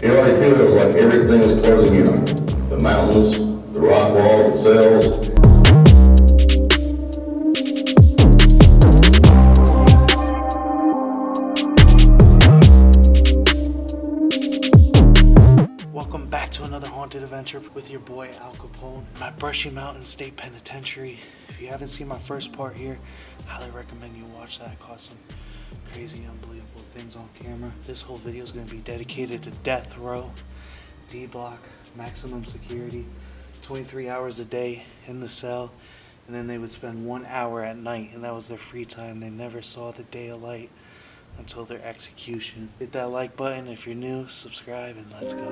It already feels like everything is closing in on you. The mountains, the rock walls, the cells. Welcome back to another haunted adventure with your boy Al Capone, my Brushy Mountain State Penitentiary. If you haven't seen my first part here, highly recommend you watch that. I caught some crazy, unbelievable things on camera. This whole video is going to be dedicated to death row, D block, maximum security, 23 hours a day in the cell, and then they would spend 1 hour at night, and that was their free time. They never saw the day of light until their execution. Hit that like button if you're new, subscribe, and let's go.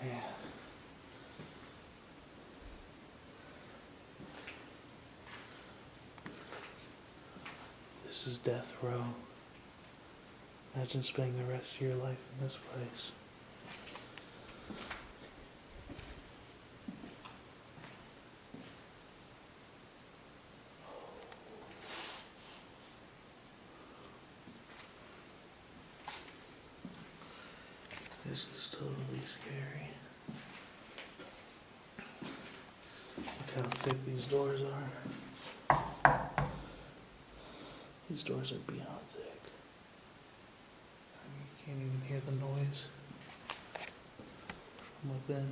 Man. This is death row. Imagine spending the rest of your life in this place. This is totally scary. Look how thick these doors are. These doors are beyond thick. I mean, you can't even hear the noise from within.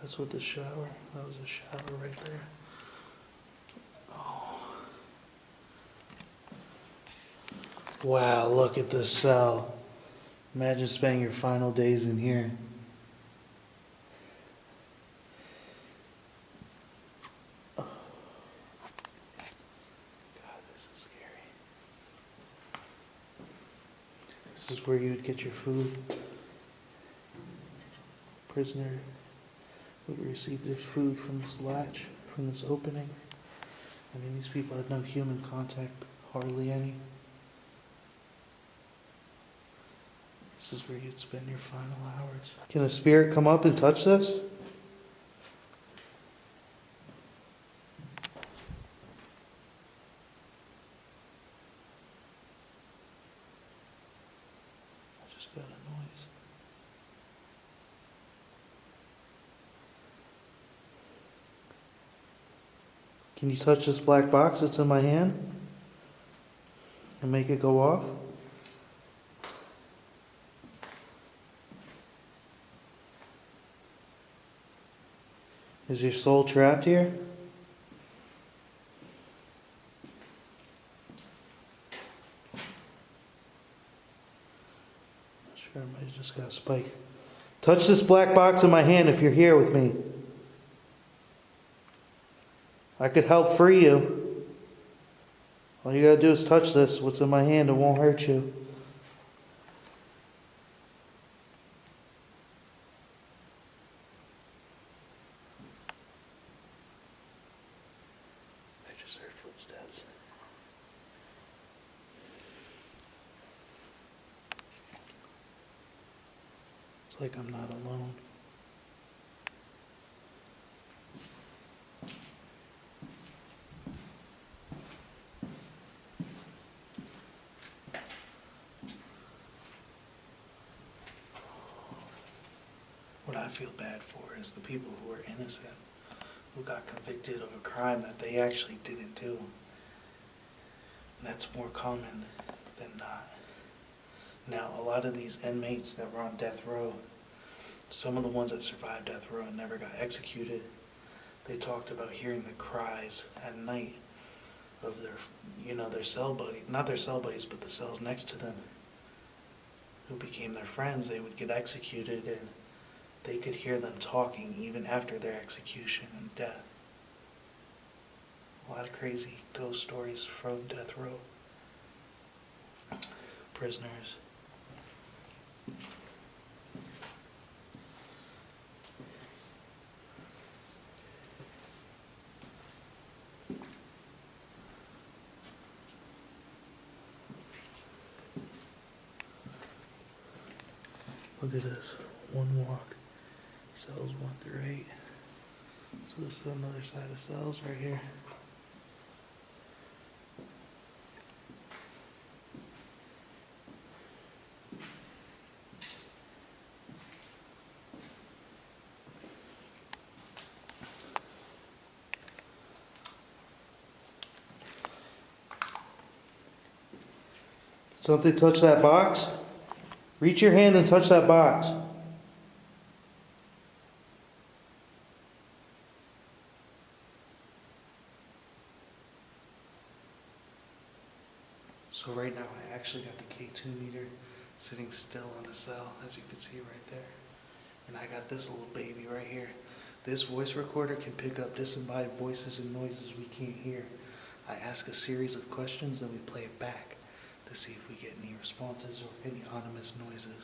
That's what the shower, that was a shower right there. Oh. Wow, look at this cell. Imagine spending your final days in here. God, this is scary. This is where you would get your food. Prisoner would receive their food from this latch, from this opening. I mean, these people had no human contact, hardly any. This is where you'd spend your final hours. Can a spirit come up and touch this? I just got a noise. Can you touch this black box that's in my hand and make it go off? Is your soul trapped here? Not sure, I might have just got a spike. Touch this black box in my hand if you're here with me. I could help free you. All you gotta do is touch this. What's in my hand, it won't hurt you. I just heard footsteps. It's like I'm not alone. What I feel bad for is the people who are innocent, who got convicted of a crime that they actually didn't do. And that's more common than not. Now, a lot of these inmates that were on death row, some of the ones that survived death row and never got executed, they talked about hearing the cries at night of their cell buddy, not their cell buddies, but the cells next to them, who became their friends. They would get executed and they could hear them talking even after their execution and death. A lot of crazy ghost stories from death row prisoners. Look at this. One walk Cells 1 through 8. So this is another side of cells right here. Something touch that box? Reach your hand and touch that box. So right now I actually got the K2 meter sitting still on the cell, as you can see right there. And I got this little baby right here. This voice recorder can pick up disembodied voices and noises we can't hear. I ask a series of questions, then we play it back to see if we get any responses or any ominous noises.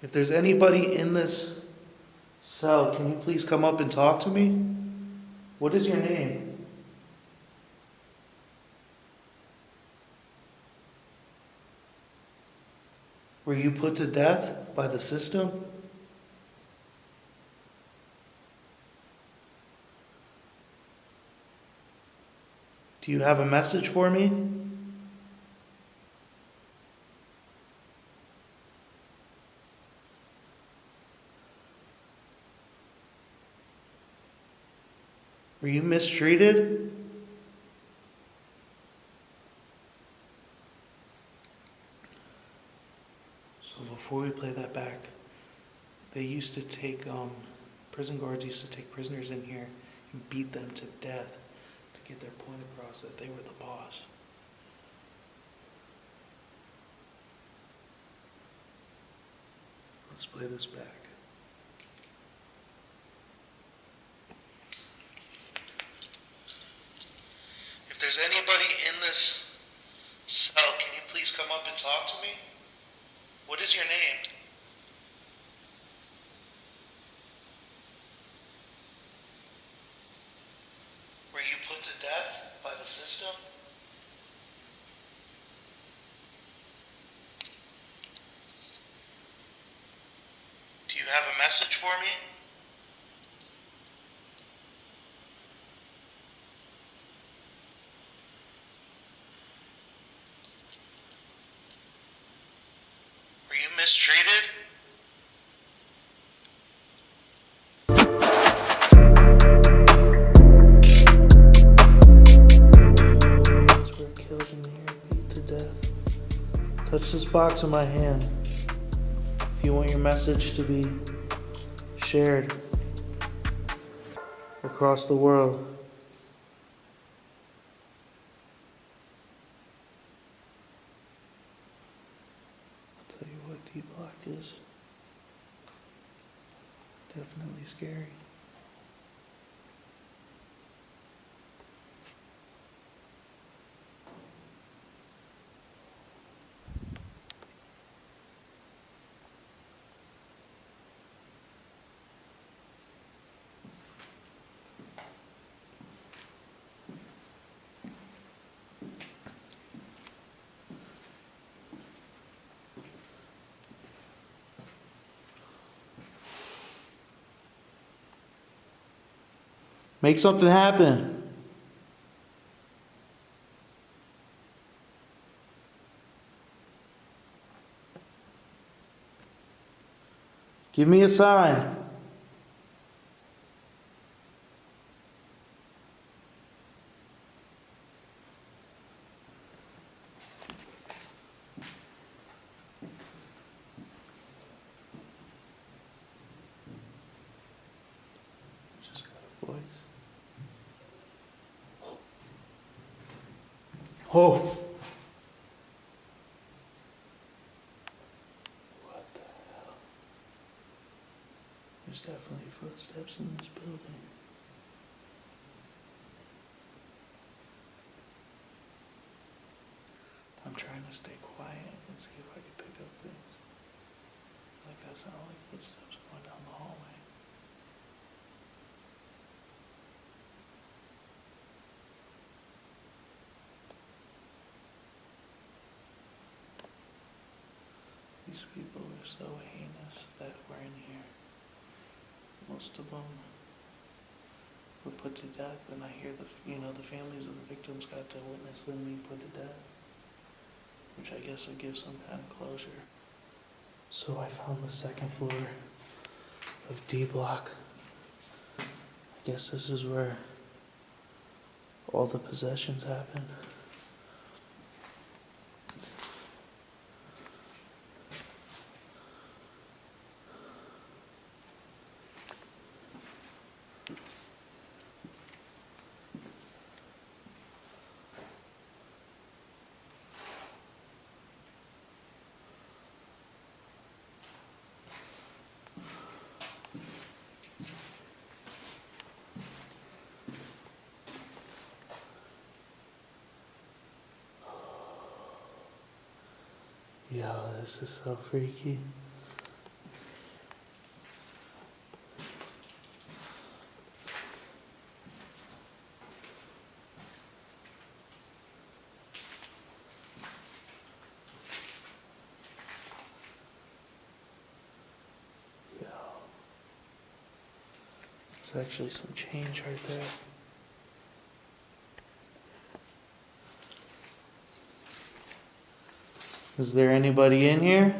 If there's anybody in this cell, can you please come up and talk to me? What is your name? Were you put to death by the system? Do you have a message for me? Were you mistreated? So before we play that back, they used to take, prison guards used to take prisoners in here and beat them to death to get their point across that they were the boss. Let's play this back. If there's anybody in this cell, can you please come up and talk to me? What is your name? Were you put to death by the system? Do you have a message for me? Were you mistreated? We're killed in here, beat to death. Touch this box in my hand if you want your message to be shared across the world. I'll tell you what, D-Block is definitely scary. Make something happen. Give me a sign. Just got a voice. Oh. What the hell? There's definitely footsteps in this building. I'm trying to stay quiet and see if I can pick up things. Like that sound like footsteps going down the hallway. These people are so heinous that we're in here. Most of them were put to death, and I hear the families of the victims got to witness them being put to death, which I guess would give some kind of closure. So I found the second floor of D block. I guess this is where all the possessions happen. Yo, this is so freaky. Yo. There's actually some change right there. Is there anybody in here?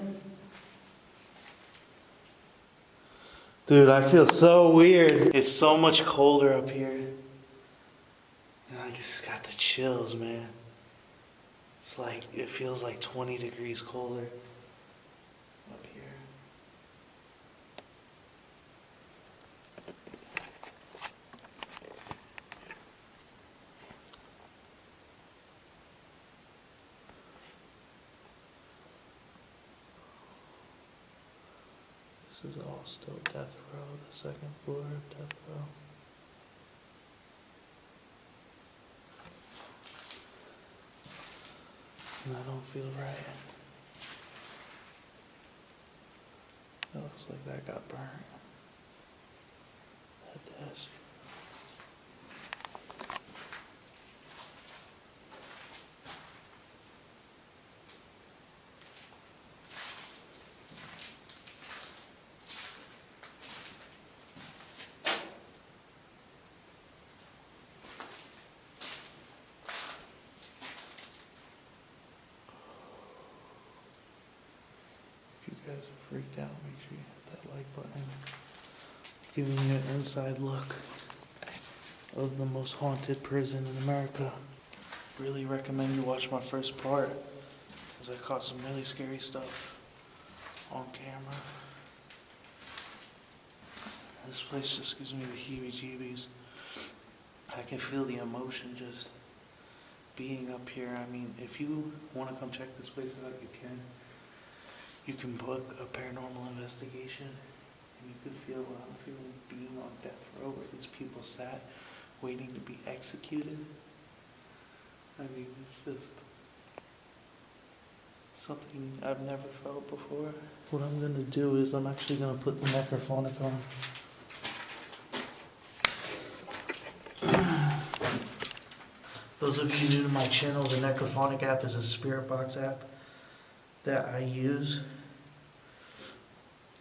Dude, I feel so weird. It's so much colder up here. And I just got the chills, man. It's like, it feels like 20 degrees colder up here. This is all still death row, the second floor of death row. And I don't feel right. It looks like that got burnt. That desk. If you guys are freaked out, make sure you hit that like button. Giving you an inside look of the most haunted prison in America. Really recommend you watch my first part, because I caught some really scary stuff on camera. This place just gives me the heebie-jeebies. I can feel the emotion just being up here. I mean, if you want to come check this place out, you can. You can book a paranormal investigation, and you can feel what I'm feeling being on death row where these people sat waiting to be executed. I mean, it's just something I've never felt before. What I'm going to do is I'm actually going to put the necrophonic on. Those of you new to my channel, the necrophonic app is a spirit box app that I use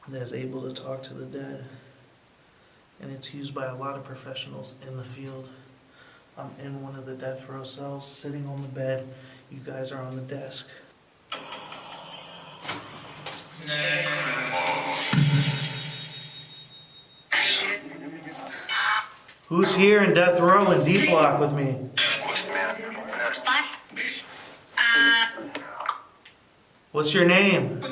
that is able to talk to the dead, and it's used by a lot of professionals in the field. I'm in one of the death row cells, sitting on the bed. You guys are on the desk. Who's here in death row in D block with me? What's your name?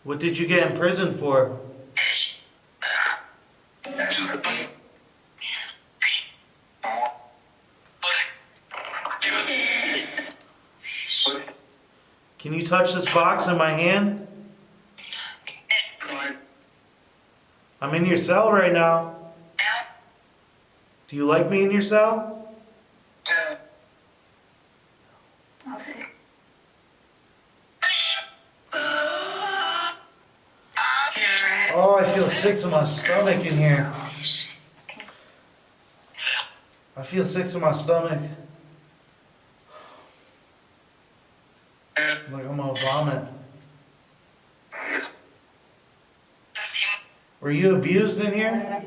What did you get in prison for? Can you touch this box in my hand? I'm in your cell right now. Do you like me in your cell? Oh, I feel sick to my stomach in here. I feel sick to my stomach. vomit. Were you abused in here?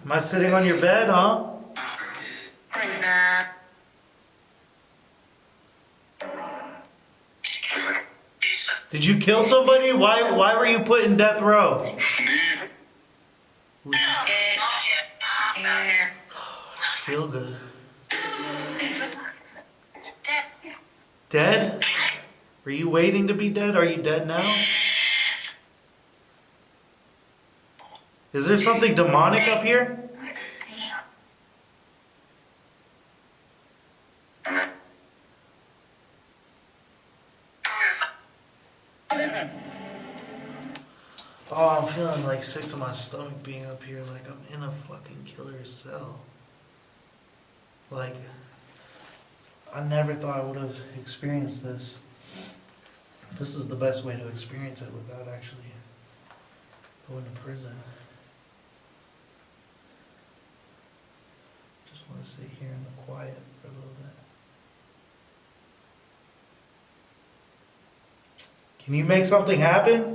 Am I sitting on your bed, huh? Did you kill somebody? Why were you put in death row? Feel good. Dead? Were you waiting to be dead? Are you dead now? Is there something demonic up here? Oh, I'm feeling like sick to my stomach being up here, like I'm in a fucking killer's cell. Like, I never thought I would have experienced this. This is the best way to experience it without actually going to prison. Just want to sit here in the quiet for a little bit. Can you make something happen?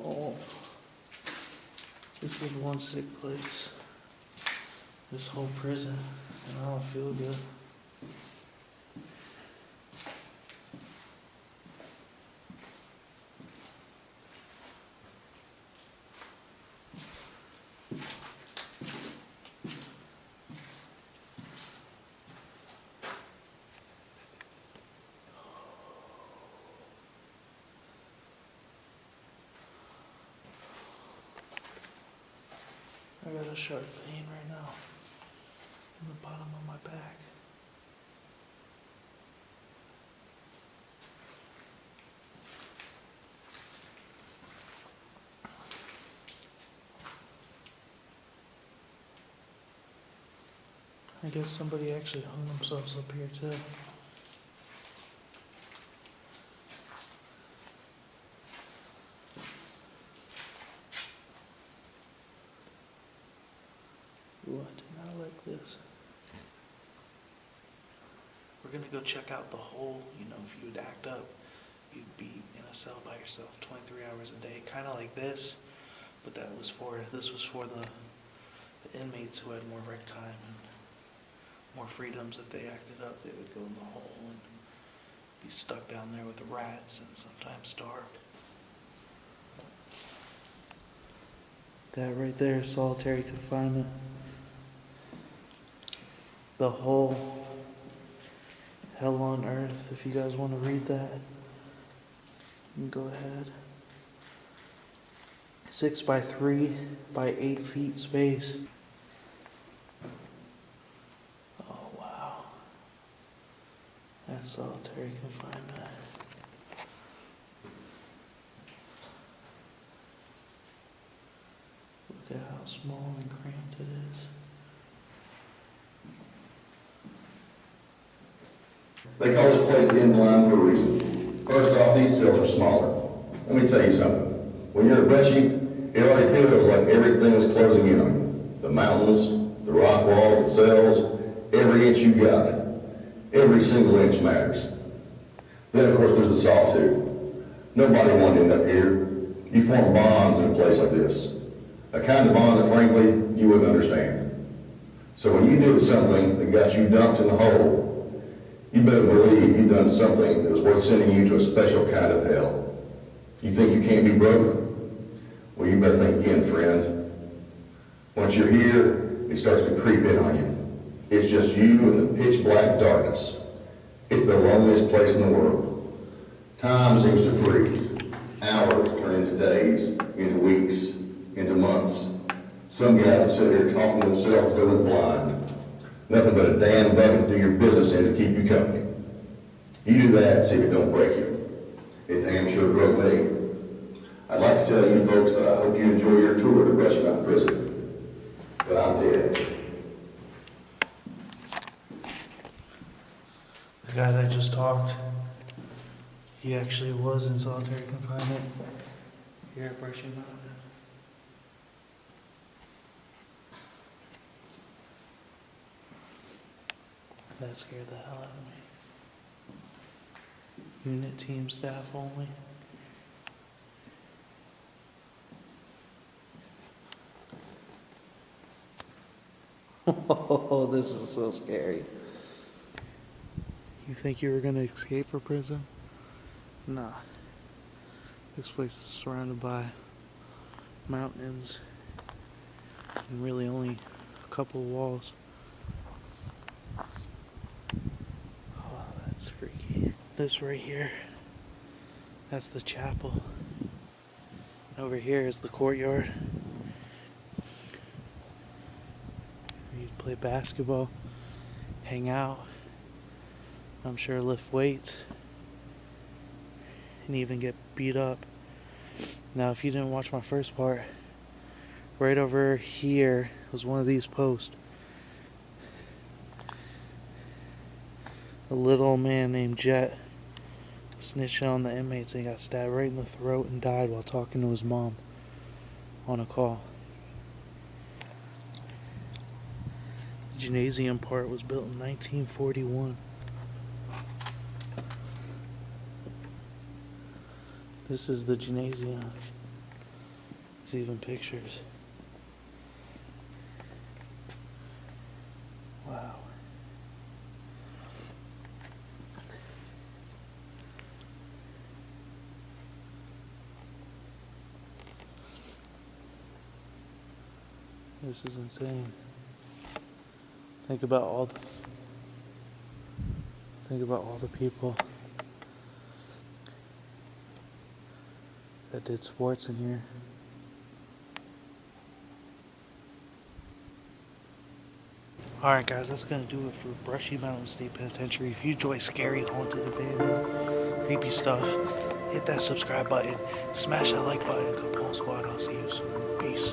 Oh, this is one sick place. This whole prison, and I don't feel good. I got a sharp pain right now in the bottom of my back. I guess somebody actually hung themselves up here too. Ooh, I did not like this. We're gonna go check out the hole. You know, if you'd act up, you'd be in a cell by yourself 23 hours a day, kind of like this. But this was for the inmates who had more rec time and more freedoms. If they acted up, they would go in the hole and be stuck down there with the rats and sometimes starved. That right there is solitary confinement. The whole hell on earth. If you guys want to read that, you can go ahead. 6 by 3 by 8 feet space. Oh wow. That's solitary confinement. Look at how small and cramped it is. They call this place the end line for a reason. First off, these cells are smaller. Let me tell you something. When you're a brushy, it already feels like everything is closing in on you. The mountains, the rock walls, the cells, every inch you got. Every single inch matters. Then, of course, there's the solitude. Nobody wanted to end up here. You form bonds in a place like this. A kind of bond that, frankly, you wouldn't understand. So when you did something that got you dumped in the hole, you better believe you've done something that was worth sending you to a special kind of hell. You think you can't be broke? Well, you better think again, friend. Once you're here, it starts to creep in on you. It's just you and the pitch black darkness. It's the loneliest place in the world. Time seems to freeze. Hours turn into days, into weeks, into months. Some guys are sitting here talking to themselves, they went blind. Nothing but a damn bucket to do your business in to keep you company. You do that and see if it don't break you. It damn sure broke me. I'd like to tell you folks that I hope you enjoy your tour to Brushy Mountain Prison. But I'm dead. The guy that just talked, he actually was in solitary confinement here at Brushy Mountain. That scared the hell out of me. Unit team staff only. Oh, this is so scary. You think you were gonna escape from prison? Nah. This place is surrounded by mountains and really only a couple walls. Oh, that's freaky. This right here, that's the chapel. Over here is the courtyard. You'd play basketball, hang out, I'm sure lift weights, and even get beat up. Now, if you didn't watch my first part, right over here was one of these posts. A little man named Jet snitched on the inmates and got stabbed right in the throat and died while talking to his mom on a call. The gymnasium part was built in 1941. This is the gymnasium. There's even pictures. Wow. This is insane. Think about all the people that did sports in here. Alright guys, that's gonna do it for Brushy Mountain State Penitentiary. If you enjoy scary, haunted, abandoned, creepy stuff, hit that subscribe button, smash that like button, Capone Squad. I'll see you soon. Peace.